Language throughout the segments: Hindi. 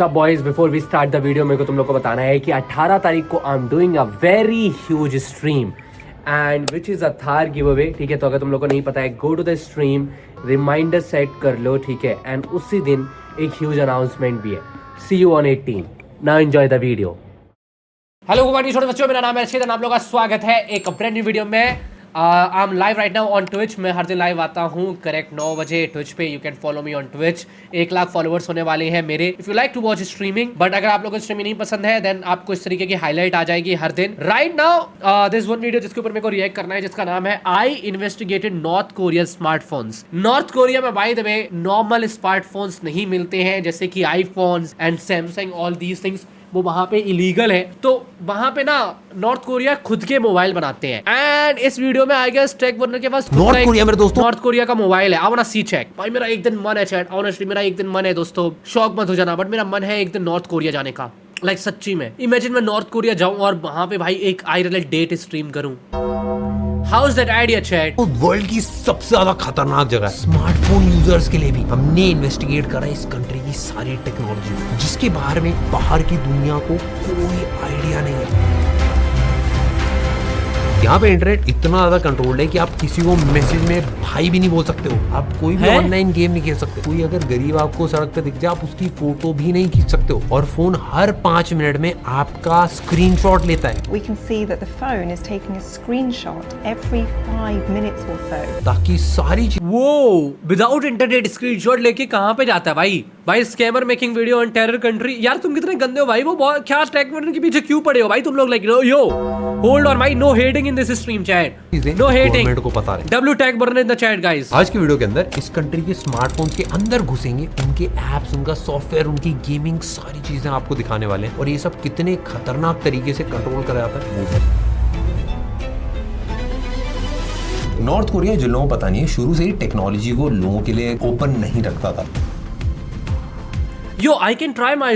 What's up boys, before we start the video मेरे को तुम लोग को बताना है कि 18 तारीख को I am doing a very huge stream and which is a Thar give away. ठीक है, तो अगर तुम लोग को नहीं पता है, go to the stream, reminder set कर लो। ठीक है, एंड उसी दिन एक ह्यूज अनाउंसमेंट भी है। See you on 18। Now enjoy the video. Hello good morning छोटे बच्चों, मेरा नाम है अर्षित, आप लोगों का स्वागत है एक ब्रांड न्यू वीडियो में। I am live right now on Twitch. मैं हर दिन लाइव आता हूँ करेक्ट 9 बजे ट्विच पे। You can follow me on Twitch. 1 lakh followers होने वाले हैं मेरे। If you like to watch streaming, but अगर आप लोगों को स्ट्रीमिंग नहीं पसंद है देन आपको इस तरीके की हाईलाइट आ जाएगी हर दिन। Right now this one video जिसके ऊपर मेरे को रिएक्ट करना है, जिसका नाम है I investigated North Korea smartphones. North Korea में by the way normal smartphones नहीं मिलते हैं, जैसे कि iPhones and Samsung, all these things वो वहां पे इलीगल है। तो वहां पे ना नॉर्थ कोरिया खुद के मोबाइल बनाते हैं। एंड इस वीडियो में आई गेस टेक वर्नर के पास नॉर्थ कोरिया मेरे दोस्तों, नॉर्थ कोरिया का मोबाइल है। I want see check. भाई मेरा एक दिन मन है चैट, ऑनेस्टली मेरा एक दिन मन है दोस्तों, शौक मत हो जाना, बट मेरा मन है एक दिन नॉर्थ कोरिया जाने का। लाइक सच्ची में इमेजिन मैं नॉर्थ कोरिया जाऊं और वहां पे भाई एक आईआरएल डेट स्ट्रीम करूं। How is that idea chat? World की सबसे ज्यादा खतरनाक जगह स्मार्टफोन यूजर्स के लिए भी हमने इन्वेस्टिगेट करा इस कंट्री की सारी टेक्नोलॉजी, जिसके बारे में बाहर की दुनिया को कोई आइडिया नहीं है। यहाँ पे इंटरनेट इतना ज्यादा कंट्रोल्ड है कि आप किसी को मैसेज में भाई भी नहीं बोल सकते हो, आप कोई भी ऑनलाइन गेम नहीं खेल सकते। कोई अगर गरीब आपको सड़क पे दिख जाए आप उसकी फोटो भी नहीं खींच सकते हो, और फोन हर 5 मिनट में आपका स्क्रीनशॉट लेता है। We can see that the phone is taking a screenshot every 5 minutes or so. ताकि सारी वो विदाउट इंटरनेट स्क्रीनशॉट लेके कहाँ पे जाता है भाई? भाई scammer making video on terror country. यार तुम कितने गंदे हो भाई। वो बहुत क्या टेक वर्नर के पीछे क्यों पड़े हो भाई तुम लोग? लाइक यो होल्ड ऑन भाई, no hating in this stream chat, no hating. Government को पता है। W tech Werner in the chat guys. आज की वीडियो के अंदर इस कंट्री के स्मार्टफोन के अंदर घुसेंगे, उनके एप्स, उनका सॉफ्टवेयर, उनकी गेमिंग, सारी चीजें आपको दिखाने वाले हैं, और ये सब कितने खतरनाक तरीके से कंट्रोल करा जाता है वो है। नॉर्थ कोरिया जिन लोगों को पता नहीं है, शुरू से ही टेक्नोलॉजी को लोगों के लिए ओपन नहीं रखता था। Yo, I can try my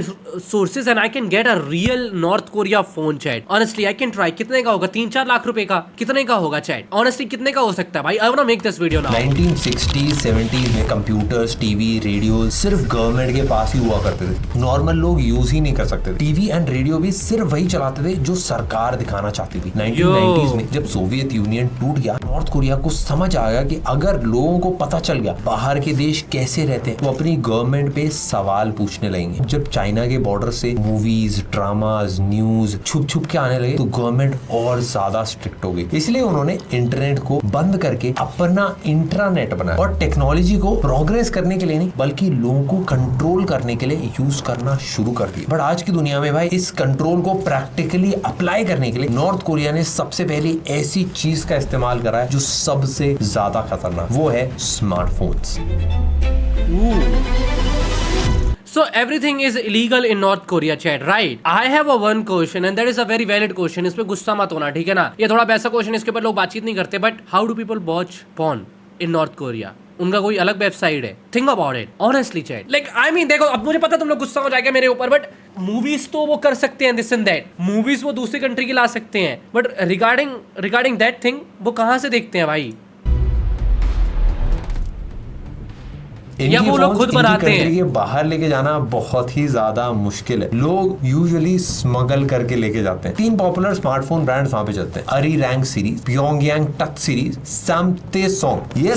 sources and I can get a real North Korea phone chat. Honestly, I can try. कितने का होगा? 3-4 लाख रुपए का? कितने का होगा चैट? Honestly, कितने का हो सकता है भाई? I wanna make this video now. 1960s, 70s में कंप्यूटर्स, टीवी, रेडियो सिर्फ गवर्नमेंट के पास ही हुआ करते थे। नॉर्मल लोग यूज ही नहीं कर सकते थे। टीवी एंड रेडियो भी सिर्फ वही चलाते थे जो सरकार दिखाना चाहती थी। 1990s में जब सोवियत यूनियन टूट गया, नॉर्थ कोरिया को समझ आ गया कि अगर लोगों को पता चल गया बाहर के देश कैसे रहते हैं, वो अपनी गवर्नमेंट पे सवाल पूछने लगेंगे। जब चाइना के बॉर्डर से मूवीज, ड्रामाज, न्यूज छुप छुप के आने लगे तो गवर्नमेंट और ज्यादा स्ट्रिक्ट हो गई। इसलिए उन्होंने इंटरनेट को बंद करके अपना इंट्रानेट बनाया, और टेक्नोलॉजी को प्रोग्रेस करने के लिए नहीं बल्कि लोगों को कंट्रोल करने के लिए यूज करना शुरू कर दिया। बट आज की दुनिया में भाई इस कंट्रोल को प्रैक्टिकली अप्लाई करने के लिए नॉर्थ कोरिया ने सबसे पहले ऐसी चीज का इस्तेमाल करा है जो सबसे ज्यादा खतरनाक, वो है smartphones. So everything is illegal in North Korea chat, right? I have a one question and that is a very valid question. इस पे गुस्सा मत होना, ठीक है ना? ये थोड़ा वैसा क्वेश्चन, इसके ऊपर लोग बातचीत नहीं करते, but how do people watch porn in North Korea? उनका कोई अलग वेबसाइट है? Think about it honestly chat. Like I mean देखो, अब मुझे पता तुम लोग गुस्सा हो जाएगा मेरे ऊपर, बट मूवीज तो वो कर सकते हैं, दिस एंड दैट मूवीज वो दूसरी कंट्री की ला सकते हैं, बट रिगार्डिंग दैट थिंग वो कहाँ से देखते हैं भाई? या वो लोग खुद बनाते हैं? ये बाहर लेके जाना बहुत ही ज्यादा मुश्किल है। लोग यूजुअली स्मगल करके लेके जाते हैं। 3 पॉपुलर स्मार्टफोन ब्रांड्स वहां पे चलते हैं: अरी rank series, Pyongyang touch series, Samsung. ये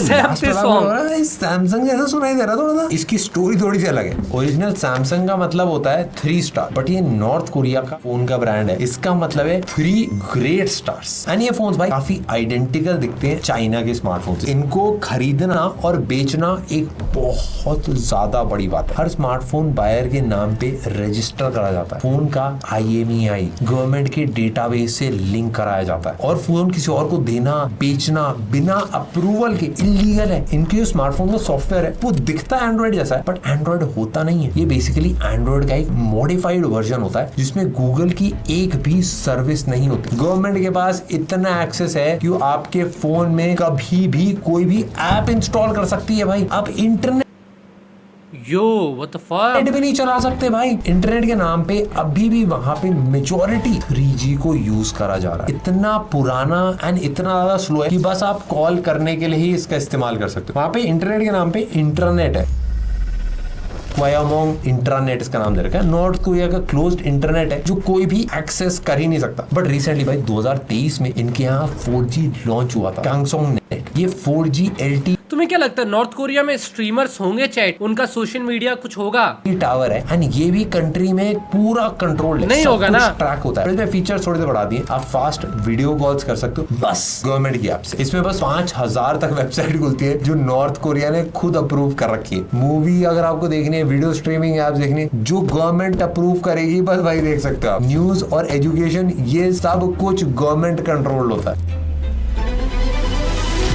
सैमसंग जैसा सुनाई दे रहा थोड़ा सा। इसकी स्टोरी थोड़ी सी अलग है। ओरिजिनल सैमसंग का मतलब होता है 3 स्टार, बट ये नॉर्थ कोरिया का फोन का ब्रांड है, इसका मतलब है 3 ग्रेट स्टार्स। एंड ये फोन भाई काफी आइडेंटिकल दिखते हैं चाइना के स्मार्टफोन। इनको खरीदना और बेचना एक बहुत ज्यादा बड़ी बात है। हर स्मार्टफोन बायर के नाम पे रजिस्टर करा जाता है, फोन का IMEI गवर्नमेंट के डेटाबेस से लिंक कराया जाता है, और फोन किसी और को देना, बेचना बिना अप्रूवल के इलीगल है। इनके जो स्मार्टफोन का सॉफ्टवेयर है वो दिखता है एंड्रॉइड जैसा है, बट एंड्रॉइड होता नहीं है। ये बेसिकली एंड्रॉइड का एक मॉडिफाइड वर्जन होता है जिसमें गूगल की एक भी सर्विस नहीं होती। गवर्नमेंट के पास इतना एक्सेस है कि आपके फोन में कभी भी कोई भी ऐप इंस्टॉल कर सकती है भाई। अब internet yo what the fuck, भी नहीं चला सकते भाई। इंटरनेट के नाम पे अभी भी वहां पे मेजॉरिटी 3G को यूज करा जा रहा है। इतना पुराना एंड इतना ज्यादा स्लो है कि बस आप कॉल करने के लिए ही इसका इस्तेमाल कर सकते हो। वहां पे इंटरनेट के नाम पे इंटरनेट है। क्वायामोंग इंट्रानेट इसका नाम दे रखा है। नॉर्थ कोरिया का क्लोज्ड इंटरनेट है जो कोई भी एक्सेस कर ही नहीं सकता। बट रिसेंटली भाई 2023 में इनके यहाँ 4G लॉन्च हुआ था, कांगसोंग नेट। ये 4G LTE तुम्हें क्या लगता है नॉर्थ कोरिया में स्ट्रीमर्स होंगे चैट, उनका सोशल मीडिया कुछ होगा? टावर है एंड ये भी कंट्री में पूरा कंट्रोल नहीं होगा ना, ट्रैक होता है। इसमें फीचर थोड़े से बढ़ा दिए, आप फास्ट वीडियो कॉल्स कर सकते हो बस गवर्नमेंट की ऐप से। इसमें बस 5000 तक वेबसाइट खुलती है जो नॉर्थ कोरिया ने खुद अप्रूव कर रखी है। मूवी अगर आपको देखनी है, वीडियो स्ट्रीमिंग ऐप देखनी है, जो गवर्नमेंट अप्रूव करेगी बस भाई देख सकते हो आप। न्यूज और एजुकेशन ये सब कुछ गवर्नमेंट कंट्रोल होता है।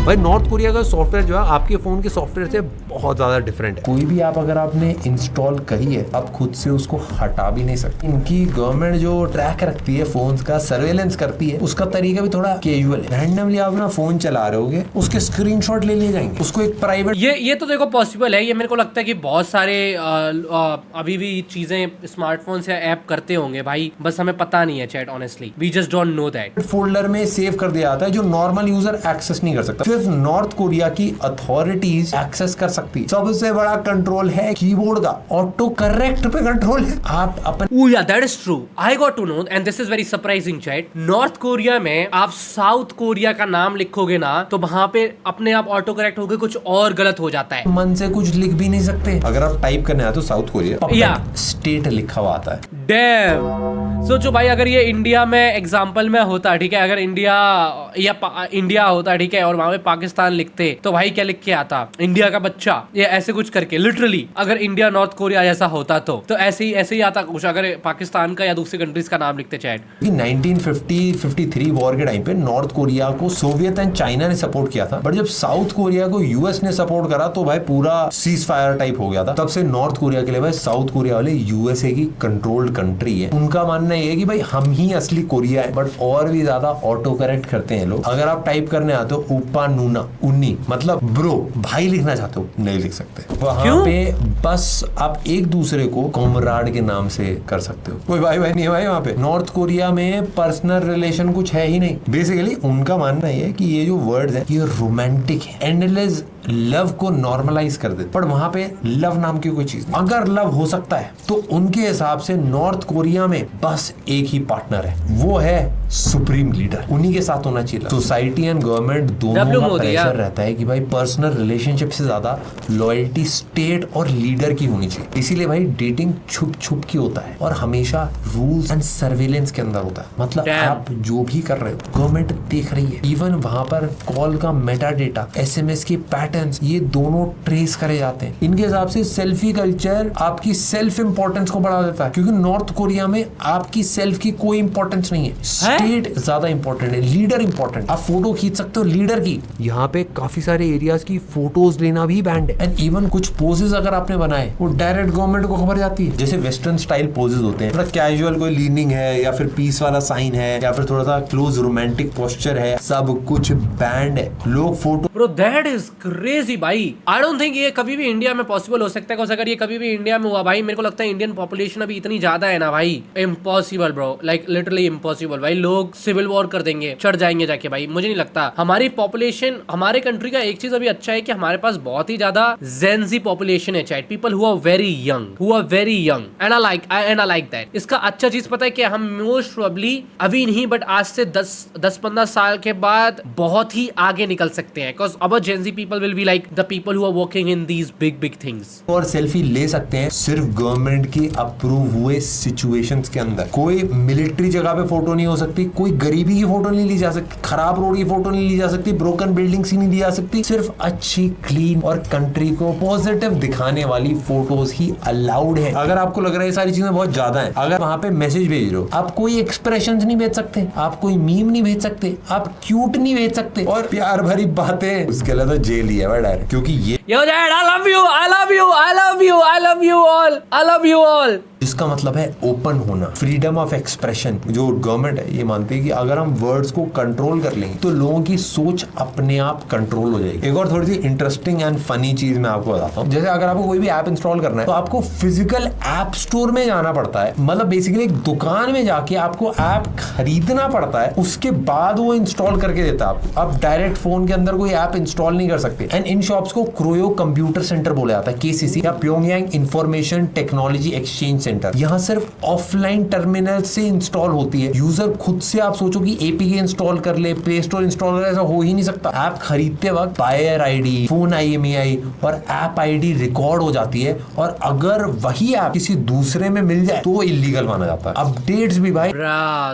भाई नॉर्थ कोरिया का सॉफ्टवेयर जो है आपके फोन के सॉफ्टवेयर से बहुत ज्यादा डिफरेंट है। कोई भी ऐप अगर आपने इंस्टॉल करी है आप खुद से उसको हटा भी नहीं सकते। इनकी गवर्नमेंट जो ट्रैक रखती है फोन्स का, सर्वेलेंस करती है, उसका तरीका भी थोड़ा कैजुअल है। रैंडमली आप अपना फोन चला रहे होगे, उसके स्क्रीनशॉट ले लिए जाएंगे, उसको एक प्राइवेट ये तो देखो पॉसिबल है। ये मेरे को लगता है कि बहुत सारे अभी भी चीजें स्मार्टफोन से ऐप करते होंगे भाई, बस हमें पता नहीं है chat. Honestly we just don't know that. Folder में सेव कर दिया जाता है जो नॉर्मल यूजर एक्सेस नहीं कर सकता। सिर्फ नॉर्थ कोरिया की अथॉरिटीज एक्सेस कर सकती है। सबसे बड़ा कंट्रोल है कीबोर्ड का, ऑटो करेक्ट पे कंट्रोल है। आप अपन Oh yeah, that is true. I got to know, and this is very surprising, chat. North Korea में आप साउथ कोरिया का नाम लिखोगे ना तो वहां पे अपने आप ऑटो करेक्ट होके कुछ और गलत हो जाता है। मन से कुछ लिख भी नहीं सकते। अगर आप टाइप करने आते हो साउथ कोरिया, या स्टेट लिखा हुआ आता है। डैम। सोचो भाई अगर ये इंडिया में एग्जांपल में होता, ठीक है, अगर इंडिया होता, ठीक है, और वहां पे पाकिस्तान लिखते तो भाई क्या लिख के आता? इंडिया का बच्चा, ये ऐसे कुछ करके। लिटरली अगर इंडिया नॉर्थ कोरिया जैसा होता तो ऐसे ही आता कुछ, अगर पाकिस्तान का या दूसरी कंट्रीज का नाम लिखते चैट। 1953 वॉर के टाइम पे नॉर्थ कोरिया को सोवियत एंड चाइना ने सपोर्ट किया था, बट जब साउथ कोरिया को यूएस ने सपोर्ट करा तो भाई पूरा सीज फायर टाइप हो गया था। तब से नॉर्थ कोरिया के लिए भाई साउथ कोरिया वाले यूएसए की कंट्रोल्ड कंट्री है। उनका मानना ये है कि भाई हम ही असली कोरिया है, बट और भी ज्यादा ऑटो करेक्ट करते हैं लोग। अगर आप टाइप करने आते हो उपा नूना उन्नी मतलब ब्रो भाई लिखना चाहते हो, नहीं लिख सकते। वहां पे बस आप एक दूसरे को कॉमराड के नाम से कर सकते हो, कोई भाई नहीं है भाई वहां पे। नॉर्थ कोरिया में पर्सनल रिलेशन कुछ है ही नहीं। बेसिकली उनका मानना ये है कि ये जो वर्ड्स है ये रोमांटिक है, एंडलेस लव को नॉर्मलाइज कर देते। पर वहां पे लव नाम की कोई चीज, अगर लव हो सकता है तो उनके हिसाब से नॉर्थ कोरिया में बस एक ही पार्टनर है, वो है सुप्रीम लीडर। उन्हीं के साथ होना चाहिए। सोसाइटी एंड गवर्नमेंट दोनों का प्रेशर रहता है कि भाई पर्सनल रिलेशनशिप से ज्यादा लॉयल्टी स्टेट और लीडर की होनी चाहिए। इसीलिए भाई डेटिंग छुप छुप की होता है और हमेशा रूल्स एंड सर्वेलेंस के अंदर होता है। मतलब आप जो भी कर रहे हो गवर्नमेंट देख रही है। इवन वहां पर कॉल का मेटा डेटा, SMS के पैटर्न्स, ये दोनों ट्रेस करे जाते हैं। इनके हिसाब से सेल्फी कल्चर आपकी सेल्फ इंपॉर्टेंस को बढ़ा देता है, क्योंकि नॉर्थ कोरिया में आपकी सेल्फ की कोई इंपॉर्टेंस नहीं है। स्टेट ज्यादा इंपॉर्टेंट है, लीडर इंपॉर्टेंट। आप फोटो खींच सकते हो लीडर की। यहाँ पे काफी सारे एरियाज की फोटोज लेना भी बैंड है। एंड इवन कुछ पोजेस अगर आपने बनाए वो डायरेक्ट गवर्नमेंट को खबर जाती है। जैसे वेस्टर्न स्टाइल पोजेस होते हैं, थोड़ा कैजुअल कोई लीनिंग है या फिर पीस वाला साइन है या फिर थोड़ा सा क्लोज रोमांटिक पोस्चर है, सब कुछ बैंड है। लोग photo bro that is crazy भाई। आई डोंट थिंक ये कभी भी इंडिया में पॉसिबल हो सकता है। अगर ये कभी भी इंडिया में हुआ भाई, मेरे को लगता है इंडियन पॉपुलेशन अभी इतनी ज्यादा है ना भाई, impossible bro, like literally impossible भाई। लोग सिविल वॉर कर देंगे, चढ़ जाएंगे जाके भाई। मुझे नहीं लगता हमारी पॉपुलेशन, हमारे कंट्री का एक चीज अभी अच्छा है कि हमारे पास बहुत ही ज्यादा जेनजी पॉपुलेशन है, chat people who are very young and I like that. इसका अच्छा चीज पता है कि हम मोस्ट प्रोबेबली अभी नहीं बट आज से 10-15 साल के बाद बहुत ही आगे निकल सकते हैं, बिकॉज़ अब Gen Z people will be like the people who are working in these big things. और सेल्फी ले सकते हैं सिर्फ गवर्नमेंट की अप्रूव हुए सिचुएशंस के अंदर। कोई मिलिट्री जगह पे फोटो नहीं हो सकती, कोई गरीबी की फोटो नहीं ली जा सकती, खराब रोड की फोटो नहीं ली जा सकती, ब्रोकन बिल्डिंग्स ही नहीं ली जा सकती। सिर्फ अच्छी क्लीन और कंट्री को पॉजिटिव दिखाने वाली फोटोज ही अलाउड है। अगर आपको लग रहा है ये सारी चीजें बहुत ज्यादा है, अगर वहां पे मैसेज भेज रहे हो, आप कोई एक्सप्रेशंस नहीं भेज सकते, आप कोई मीम नहीं भेज सकते, आप क्यूट नहीं भेज सकते और प्यार भरी बातें, उसके लिए तो जेल ही है डायरेक्ट। क्योंकि ये Yo dad, I love you, I love you, I love you, I love you all, I love you all। जिसका मतलब है ओपन होना, फ्रीडम ऑफ एक्सप्रेशन। जो गवर्नमेंट है ये मानती है कि अगर हम वर्ड्स को कंट्रोल कर लेंगे तो लोगों की सोच अपने आप कंट्रोल हो जाएगी। एक और थोड़ी सी इंटरेस्टिंग एंड फनी चीज मैं आपको बताता हूँ। जैसे अगर आपको कोई भी ऐप इंस्टॉल करना है तो आपको फिजिकल ऐप स्टोर में जाना पड़ता है, मतलब बेसिकली एक दुकान में जाके आपको ऐप खरीदना पड़ता है, उसके बाद वो इंस्टॉल करके देता है आपको। आप डायरेक्ट फोन के अंदर कोई ऐप इंस्टॉल नहीं कर सकते। एंड इन शॉप्स को क्योयो कंप्यूटर सेंटर बोला जाता है, KCC या Pyongyang information technology exchange centre. यहाँ सिर्फ ऑफलाइन टर्मिनल से इंस्टॉल होती है। यूजर खुद से आप सोचो कि APK इंस्टॉल कर ले, प्ले स्टोर इंस्टॉल कर ले, ऐसा हो ही नहीं सकता। ऐप खरीदते वक्त बायर ID, फोन IMEI और ऐप ID रिकॉर्ड हो जाती है, और अगर वही ऐप किसी दूसरे में मिल जाए तो वो इलीगल माना जाता है। अपडेट्स भी भाई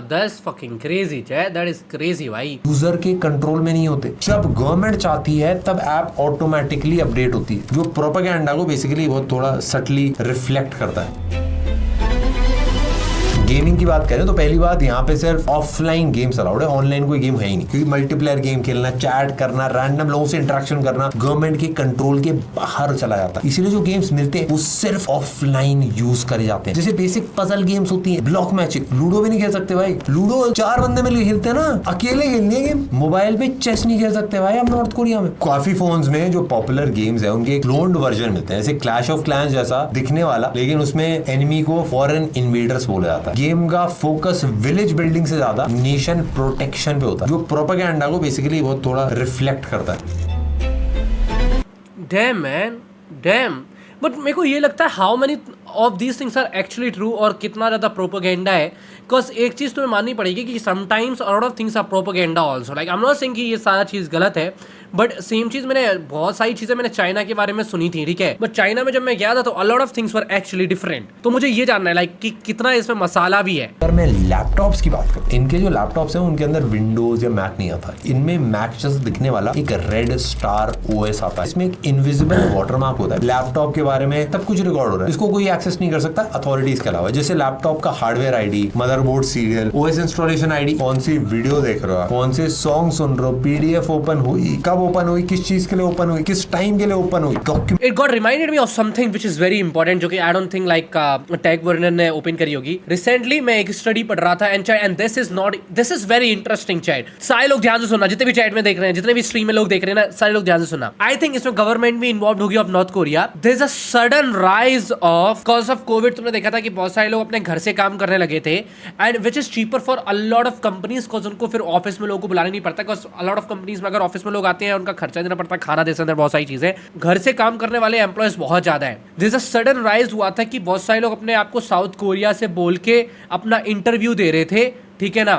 That's fucking crazy, Chad. That is crazy, भाई। यूजर के कंट्रोल में नहीं होते। जब गवर्नमेंट चाहती है तब ऐप ऑटोमेटिकली अपडेट होती है, जो प्रोपेगेंडा को बेसिकली बहुत थोड़ा सटली रिफ्लेक्ट करता है। गेमिंग की बात करें तो पहली बात, यहाँ पे सिर्फ ऑफलाइन गेम्स अलाउड है, ऑनलाइन कोई गेम है ही नहीं, क्योंकि मल्टीप्लेयर गेम खेलना, चैट करना, रैंडम लोगों से इंटरेक्शन करना गवर्नमेंट के कंट्रोल के बाहर चला जाता है। इसीलिए जो गेम्स मिलते हैं वो सिर्फ ऑफलाइन यूज करे जाते हैं। जैसे बेसिक पजल गेम्स होती है, ब्लॉक मैचिंग, लूडो भी नहीं खेल सकते भाई। लूडो 4 बंदे मिलकर खेलते हैं ना, अकेले खेलनी है गेम। मोबाइल पे चेस नहीं खेल सकते भाई आप नॉर्थ कोरिया में। काफी फोन्स में जो पॉपुलर गेम्स है उनके क्लोन्ड वर्जन मिलते हैं, जैसे क्लैश ऑफ क्लैंस जैसा दिखने वाला, लेकिन उसमें एनिमी को फॉरेन इन्वेडर्स बोला जाता है। गेम का फोकस विलेज बिल्डिंग से ज्यादा नेशन प्रोटेक्शन पे होता है, जो प्रोपेगेंडा को बेसिकली बहुत थोड़ा रिफ्लेक्ट करता है। Damn man, damn. बट मेरे को ये लगता है how many of these things are actually true, और कितना ज़्यादा प्रोपेगेंडा है। बिकॉज एक चीज़ तुम्हें माननी पड़ेगी कि sometimes a lot of things are propaganda also. Like I am not saying कि ये सारा चीज़ गलत है, बट सेम चीज़ मैंने बहुत सारी चीज़ें मैंने चाइना के बारे में सुनी थी, ठीक है। बट चाइना में जब मैं गया था तो अ lot of things were actually different. तो मुझे ये जानना है लाइक कि कितना इसमें मसाला भी है। अगर मैं लैपटॉप्स की बात करूं, इनके जो लैपटॉप्स हैं उनके अंदर विंडोज या मैक नहीं आता। इनमें मैक जैसा दिखने वाला एक रेड स्टार OS आता है। इसमें एक इनविजिबल वाटरमार्क होता है। लैपटॉप के बारे में सब कुछ रिकॉर्ड हो रहा है, इसको कोई एक्सेस नहीं कर सकता अथॉरिटीज के अलावा। जैसे लैपटॉप का hardware ID, motherboard serial, OS installation ID, कौन सी वीडियो देख रहे हो, कौन से सॉन्ग सुन रहे हो, PDF ओपन हुई, कब ओपन हुई, किस चीज के लिए ओपन हुई, किस टाइम के लिए ओपन हुई, document. It got reminded me of something which is very important, जो कि I don't think like tech Werner ने ओपन करी होगी। रिसेंटली मैं एक स्टडी पढ़ रहा था and this is very interesting chat. सारे लोग ध्यान से सुनना, जितने भी चैट में देख रहे हैं, जितने भी स्ट्रीम में लोग देख रहे हैं ना, सारे लोग ध्यान से सुनना। आई थिंक इसमें गवर्नमेंट भी इन्वॉल्व होगी of North Korea. There is a sudden rise of cause of COVID. तुमने देखा था कि बहुत सारे लोग अपने घर से काम करने लगे थे, and which is cheaper for a lot of companies, cause उनको फिर ऑफिस में लोगों को बुलाना नहीं पड़ता। Cause a lot of companies में अगर ऑफिस में लोग आते हैं उनका खर्चा देना पड़ता है, खाना दे सकते हैं, बहुत सारी चीजें। घर से काम करने वाले एम्प्लॉयज बहुत ज्यादा है। There is a sudden rise हुआ था कि बहुत सारे लोग अपने आप को साउथ कोरिया से बोल के अपना इंटरव्यू दे रहे थे, ठीक है ना,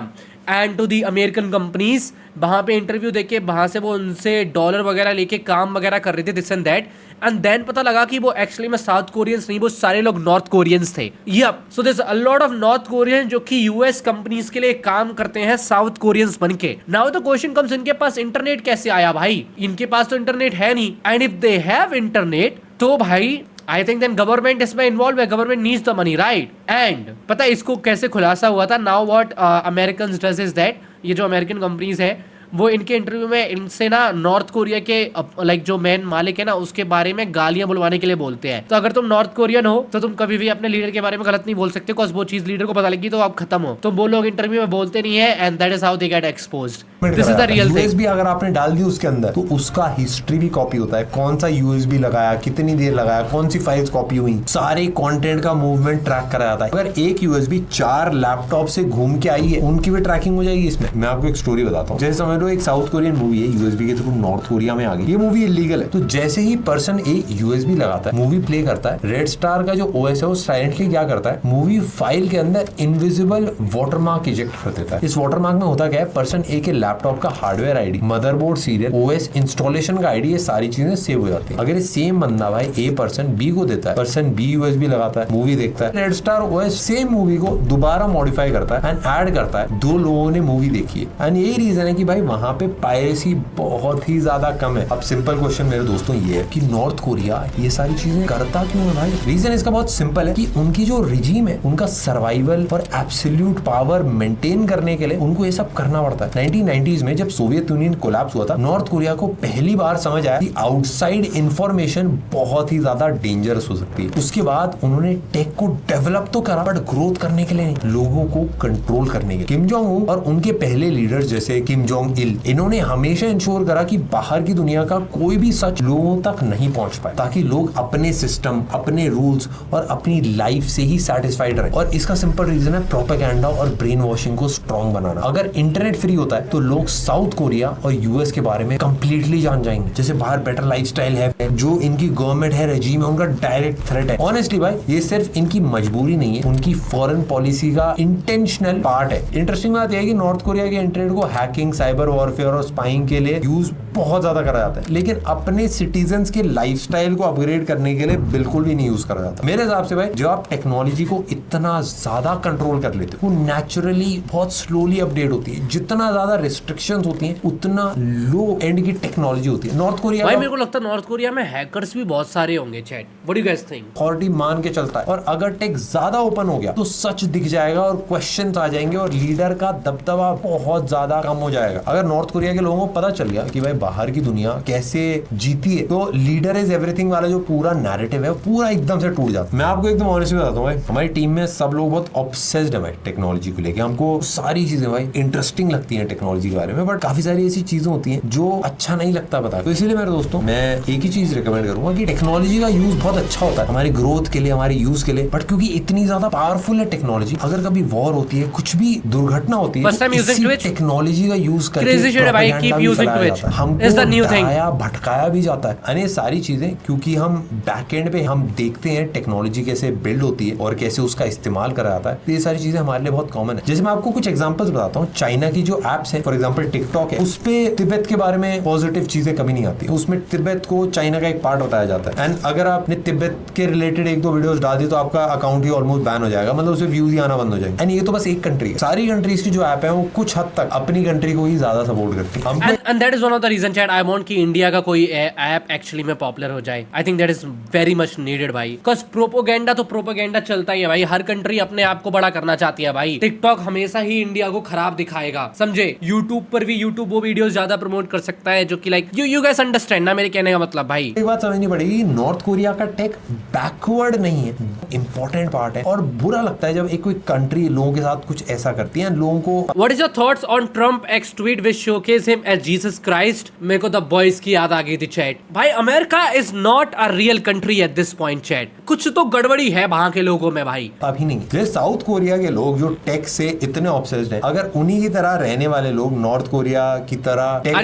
and to the American companies. वहाँ पे इंटरव्यू देके वहाँ से वो उनसे डॉलर वगैरह लेके काम वगैरह कर रहे थे, this and that. And then पता लगा कि वो एक्चुअली में साउथ कोरियंस नहीं, वो सारे लोग नॉर्थ कोरियंस थे। Yup, so there is a lot of North Korean जो कि US कंपनीज के लिए काम करते हैं साउथ कोरियंस बन के। नाउ द क्वेश्चन कम्स, इनके पास इंटरनेट कैसे आया भाई? इनके पास तो इंटरनेट है नहीं, and if they have internet तो भाई आई थिंक देन गवर्नमेंट इसमें इन्वॉल्व है, government needs the money, right. And पता है इसको कैसे खुलासा हुआ था? Now what American does is that, ये जो अमेरिकन कंपनीज है वो इनके इंटरव्यू में इनसे ना नॉर्थ कोरिया के लाइक जो मेन मालिक है ना उसके बारे में गालियां बुलवाने के लिए बोलते हैं। तो अगर तुम नॉर्थ कोरियन हो तो तुम कभी भी अपने लीडर के बारे में गलत नहीं बोल सकते, बिकॉज़ वो चीज लीडर को पता लगी तो आप खत्म हो। तो वो लोग इंटरव्यू में बोलते नहीं है, and that is how they get exposed. This is the real thing. USB अगर आपने डाल दी उसके अंदर तो उसका हिस्ट्री भी कॉपी होता है, कौन सा USB लगाया, कितनी देर लगाया, कौन सी फाइल्स कॉपी हुई, सारे कंटेंट का मूवमेंट ट्रैक करा जाता है। अगर एक USB 4 लैपटॉप से घूम के आई है, उनकी भी ट्रैकिंग हो जाएगी इसमें। मैं आपको एक स्टोरी बताता हूँ। जैसे समझ लो एक साउथ कोरियन मूवी है, USB के थ्रू नॉर्थ कोरिया में आ गई। ये मूवी इलीगल है, तो जैसे ही पर्सन एक USB लगाता है, मूवी प्ले करता है, रेड स्टार का जो OS है वो साइलेंटली क्या करता है, मूवी फाइल के अंदर इनविजिबल वाटरमार्क इजेक्ट कर देता है। इस वाटरमार्क में होता क्या है, पर्सन ए के लैपटॉप का hardware ID, motherboard serial, OS installation का ID, ये सारी चीजें सेव हो जाती है। अगर ये सेम बंदा भाई A पर्सन B को देता है, पर्सन B USB लगाता है, मूवी देखता है, red star OS same movie को दोबारा मॉडिफाई करता है एंड ऐड करता है, 2 लोगों ने मूवी देखी है। एंड यही रीजन है कि भाई वहां पे पायरेसी बहुत ही ज्यादा कम है। अब सिंपल क्वेश्चन मेरे दोस्तों ये है कि नॉर्थ कोरिया ये सारी चीजें करता क्यों है भाई? रीजन इसका बहुत सिंपल है कि उनकी जो रिजीम है, उनका सर्वाइवल और एब्सोल्यूट पावर मेंटेन करने के लिए उनको ये सब करना पड़ता है। 1990s में जब सोवियत यूनियन कोलैप्स हुआ था, नॉर्थ कोरिया को पहली बार समझ आया कि आउटसाइड इंफॉर्मेशन बहुत ही ज्यादा डेंजरस हो सकती है। उसके बाद उन्होंने टेक को डेवलप तो करा, बट ग्रोथ करने के लिए नहीं, लोगों को कंट्रोल करने के लिए। किम जोंग उन और उनके पहले लीडर्स जैसे किम जोंग इल, इन्होंने हमेशा इंश्योर करा कि बाहर की दुनिया का कोई भी सच लोगों तक नहीं पहुंच पाए, ताकि लोग अपने सिस्टम, अपने रूल्स और अपनी लाइफ से ही सेटिस्फाइड रहे। और इसका सिंपल रीजन है प्रोपेगेंडा और ब्रेन वॉशिंग को स्ट्रॉन्ग बनाना। अगर इंटरनेट फ्री होता है तो लोग साउथ कोरिया और यूएस के बारे में कंप्लीटली जान जाएंगे। जैसे बाहर बेटर लाइफस्टाइल है, जो इनकी गवर्नमेंट है, रेजीम है, उनका डायरेक्ट थ्रेट है। ऑनेस्टली भाई ये सिर्फ इनकी मजबूरी नहीं है, उनकी फॉरेन पॉलिसी का इंटेंशनल पार्ट है। इंटरेस्टिंग बात यह है कि नॉर्थ कोरिया के इंटरनेट को हैकिंग, साइबर वॉरफेयर और स्पाइंग के लिए यूज बहुत ज्यादा करा जाता है, लेकिन अपने सिटीजन्स के लाइफस्टाइल को अपग्रेड करने के लिए बिल्कुल भी नहीं यूज करा जाता। मेरे हिसाब से भाई जब आप टेक्नोलॉजी को इतना ज्यादा कंट्रोल कर लेते हो, वो नेचुरली बहुत स्लोली अपडेट होती है। जितना ज्यादा रिस्ट्रिक्शंस होती हैं उतना लो एंड की टेक्नोलॉजी होती है। नॉर्थ कोरिया भाई मेरे को लगता है नॉर्थ कोरिया में हैकर्स भी बहुत सारे होंगे chat. What do you guys think? Authority मान के चलता है, और अगर टेक ज्यादा ओपन हो गया तो सच दिख जाएगा और क्वेश्चंस आ जाएंगे और लीडर का दबदबा बहुत ज्यादा कम हो जाएगा। अगर नॉर्थ कोरिया के लोगों को पता चल गया कि भाई बाहर की दुनिया कैसे जीती है, तो लीडर इज एवरीथिंग वाला जो पूरा नैरेटिव है पूरा एकदम से टूट जाता है। मैं आपको एकदम ऑनेस्टली बताता हूँ भाई, हमारी टीम में सब लोग बहुत ऑब्सेस्ड है भाई टेक्नोलॉजी को लेके। हमको सारी चीजें भाई इंटरेस्टिंग लगती हैं टेक्नोलॉजी के बारे में, बट काफी सारी ऐसी चीजें होती हैं जो अच्छा नहीं लगता पता। तो इसीलिए मेरे दोस्तों मैं एक ही चीज रिकमेंड करूंगा कि टेक्नोलॉजी का यूज बहुत अच्छा होता है हमारी ग्रोथ के लिए, हमारे यूज के लिए, बट क्योंकि इतनी ज्यादा पावरफुल है टेक्नोलॉजी, अगर कभी वॉर होती है, कुछ भी दुर्घटना होती है, टेक्नोलॉजी का यूज करके हमको भटकाया भी जाता है। यानी सारी चीजें क्योंकि हम बैक एंड पे हम देखते हैं टेक्नोलॉजी कैसे बिल्ड होती है और कैसे उसका इस्तेमाल करा जाता है, तो ये सारी चीजें हमारे लिए बहुत कॉमन है। जैसे मैं आपको कुछ एग्जांपल्स बताता हूँ। चाइना की जो एप्स है, फॉर एग्जांपल टिकटॉक है, उस पे तिब्बत के बारे में पॉजिटिव चीजें कभी नहीं आती। उसमें तिब्बत को चाइना का एक पार्ट बताया जाता है, एंड अगर आपने तिब्बत के रिलेटेड एक दो वीडियोस डाल दी तो आपका अकाउंट ही ऑलमोस्ट बैन हो जाएगा, मतलब उससे व्यूज ही आना बंद हो जाएंगे। एंड ये तो बस एक कंट्री है, सारी कंट्रीज की जो ऐप है वो कुछ हद तक अपनी कंट्री को ही ज्यादा सपोर्ट करती है। And that is one of the reason that I want कि इंडिया का कोई ऐप एक्चुअली में पॉपुलर हो जाए। I think that is very much needed भाई, बिकॉज प्रोपोगेंडा तो प्रोपोगेंडा चलता ही है भाई। हर कंट्री अपने आप को बड़ा करना चाहती है भाई। टिकटॉक हमेशा ही इंडिया को खराब दिखाएगा, समझे। यूट्यूब पर भी यूट्यूब वो वीडियोस ज्यादा प्रमोट कर सकता है जो कि लाइक यू गाइस अंडरस्टैंड ना मेरे कहने का मतलब भाई। एक बात समझनी पड़ेगी, नॉर्थ कोरिया का टेक बैकवर्ड नहीं है, इंपॉर्टेंट पार्ट है। और बुरा लगता है जब एक कोई कंट्री लोगों के साथ कुछ ऐसा करती है, लोगों को। What is your thoughts on Trump X tweet which showcase him as Jesus Christ? मेरे को द बॉयज की याद आ गई थी चैट। भाई America is not a real country at this point chat. कुछ तो गड़बड़ी है वहां के लोगों में भाई। अभी नहीं, जैसे साउथ कोरिया के लोग जो टेक से इतने ऑब्सेस्ड हैं, अगर उन्हीं की तरह रहने वाले लोग नॉर्थ कोरिया की तरह टेक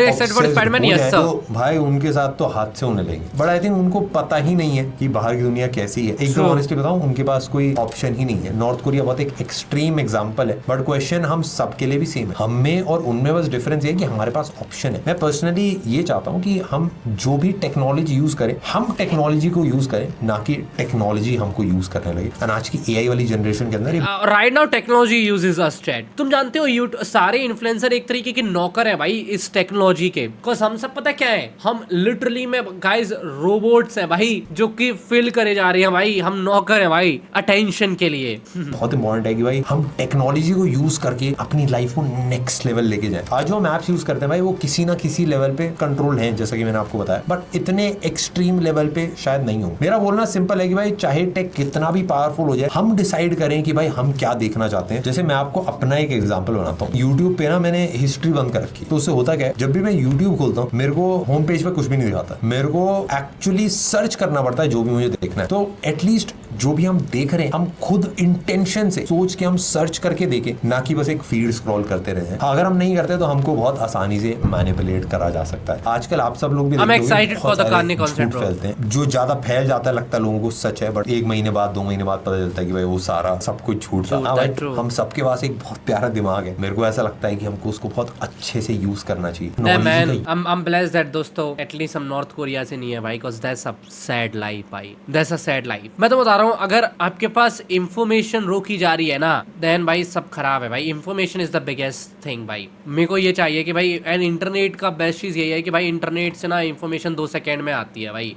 तो भाई उनके साथ तो हाथ से होने लगेंगे। बट आई थिंक उनको पता ही नहीं है कि बाहर की दुनिया कैसी है। एकदम ऑनेस्टली बताऊं, उनके पास कोई ऑप्शन ही नहीं है। नॉर्थ कोरिया बहुत एक एक्सट्रीम एग्जांपल है, बट क्वेश्चन हम सबके लिए भी सेम है। हम में और उनमें बस डिफरेंस ये है कि हमारे पास ऑप्शन है। मैं पर्सनली ये चाहता हूँ कि हम जो भी टेक्नोलॉजी यूज करें, हम टेक्नोलॉजी को यूज करें, ना कि टेक्नोलॉजी हमको यूज करने लगे। और आज की एआई वाली जनरेशन के अंदर राइट नाउ टेक्नोलॉजी यूजेस अस चैट। तुम जानते हो सारे इन्फ्लुएंसर एक तरीके के नौकर है भाई इस टेक्नोलॉजी के। बिकॉज हम सब पता क्या है, हम लिटरली में गाइस रोबोट्स हैं भाई जो कि फिल करे जा रहे हैं भाई। हम नौकर हैं भाई अटेंशन के लिए। बहुत इंपॉर्टेंट है कि भाई हम टेक्नोलॉजी को यूज करके अपनी लाइफ को नेक्स्ट लेवल लेके जाए। आज जो हम एप्स यूज करते हैं भाई वो किसी ना किसी लेवल पे कंट्रोल है, जैसा कि मैंने आपको बताया, बट इतने एक्सट्रीम लेवल पे शायद नहीं हो। मेरा बोलना सिंपल है कि भाई चाहे टेक कितना भी पावरफुल हो जाए, हम डिसाइड करें कि भाई हम क्या देखना चाहते हैं। जैसे मैं आपको अपना एक एग्जांपल बनाता हूँ। यूट्यूब पे ना मैंने हिस्ट्री बंद कर रखी, तो उससे होता क्या है, जब भी मैं यूट्यूब खोलता हूँ मेरे को होम पेज पे कुछ भी नहीं दिखाता, मेरे को एक्चुअली सर्च करना पड़ता है जो भी मुझे देखना है। तो एटलीस्ट जो भी हम देख रहे हैं हम खुद इंटेंशन से सोच के हम सर्च करके देखें, ना कि बस एक फीड स्क्रॉल करते रहे। अगर हम नहीं करते तो हमको बहुत आसानी से मैनिपुलेट करा जा सकता है। आजकल आप सब लोग भी फैलते हैं, जो ज्यादा फैल जाता है लगता है लोगों को सच है, बट 1 महीने बाद 2 महीने बाद पता चलता है कि भाई वो सारा सब कुछ झूठ था। हम सबके पास एक बहुत प्यारा दिमाग है, मेरे को ऐसा लगता है कि हमको उसको बहुत अच्छे से यूज करना चाहिए। I'm blessed that दोस्तों एटलीस्ट हम नॉर्थ कोरिया से नहीं है भाई, because that's a sad life भाई, दैट्स अ सैड लाइफ। मैं तो बता रहा हूँ अगर आपके पास इंफॉर्मेशन रोकी जा रही है ना, देन भाई सब खराब है भाई। Information is the biggest thing भाई। मेरे को ये चाहिए कि भाई एंड इंटरनेट का बेस्ट चीज यही है कि भाई इंटरनेट से ना इंफॉर्मेशन 2 सेकंड में आती है भाई।